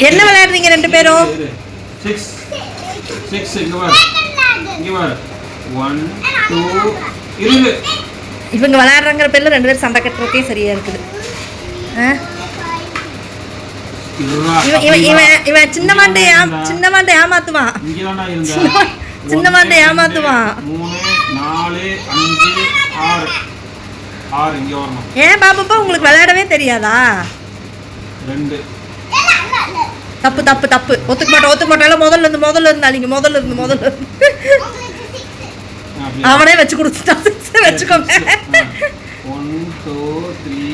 என்ன விளையாடுறீங்க ரெண்டு பேரும்? 6 இங்க வா. இங்க வா. 1 2 இரு. இவங்க விளையாடுறங்கிற பேர்ல ரெண்டு பேரும் சண்டை கட்டுறதுக்கே சரியா இருக்குது. இவன் சின்ன மாண்டை ஏமாத்துவான். சின்ன மாண்டை ஏமாத்துவான். 3 4 5 6 இங்க வரணும். ஏன் பாப்பா உங்களுக்கு விளையாடவே தெரியாதா? 2 தப்பு தப்பு தப்பு. ஒத்துக்க மாட்டேன். முதல்ல இருந்து அழிங்க. முதல்ல இருந்து அவனே வச்சு கொடுத்துட்டான். வச்சுக்கோங்க. 1 2 3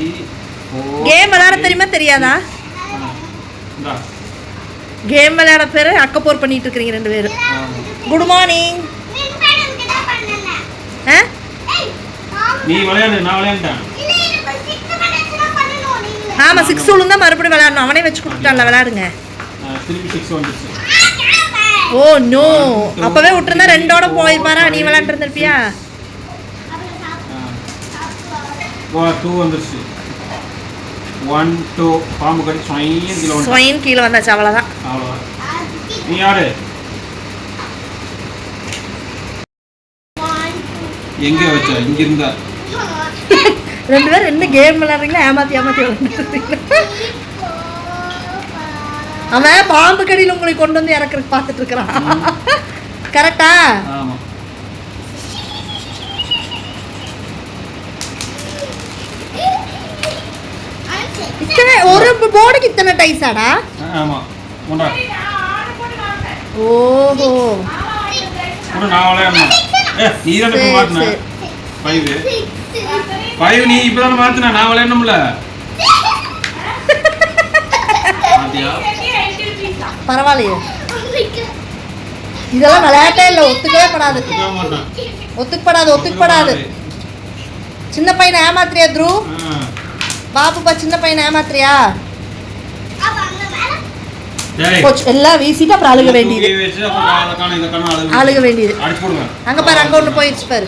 4 கேம் விளையாட தெரியுமா தெரியாதா? கேம் விளையாட பேரு அக்கப்போர் பண்ணிட்டு இருக்கீங்க ரெண்டு பேரும். Good morning. நீ விளையாடு, நான் விளையாண்டேன். ஆமா 6 உளுந்தா மறுபடியும் விளையாடணும். அவனே வச்சு கொடுத்துட்டான்ல, விளையாடுங்க. திருப்பி 6 வந்துச்சு. ஓ நோ, அப்பவே விட்டுருந்தா ரெண்டோட போயிருப்பாரா? நீ விளையாண்டு இருந்திருப்பியா? 2 வந்துச்சு. 1 2 பாம்பு கடி ஸ்வைன் கீழே வந்தாச்சு. அவ்வளோதான். நீ யாரு? எங்க வச்ச? இங்க இருந்தா ரெண்டு பேரும் என்ன கேம் விளையாடுறீங்களா? ஏமாத்தி விளையாண்டுருக்கீங்க. அவன் பாம்பு கடியில் உங்களை கொண்டு வந்து இறக்குறதுக்கு பார்த்துட்டு இருக்கிறான். கரெக்டா? ஆமா. இத்தனை ஒரு போர்டுக்கு இத்தனை டைஸாடா? ஆமா. முண்டா. ஓஹோ. முண்டா நான் விளையாடணும். நீ தான் இப்ப மாத்துன. 5 நீ இப்பதான் மாத்துன. நான் விளையாடணும்ல. பாத்தியா? பரவாயில்லையே. இதெல்லாம் விளையாட்டே இல்லை. ஒத்துக்கப்படாது. சின்ன பையனை ஏமாத்துறியா த்ரூ? பாப்புப்பா சின்ன பையனை ஏமாத்துறியா? எல்லாம் வீசிட்டு அப்புறம் அழுக வேண்டியது. அங்க பாரு, அங்க ஒண்ணு போயிடுச்சு பாரு.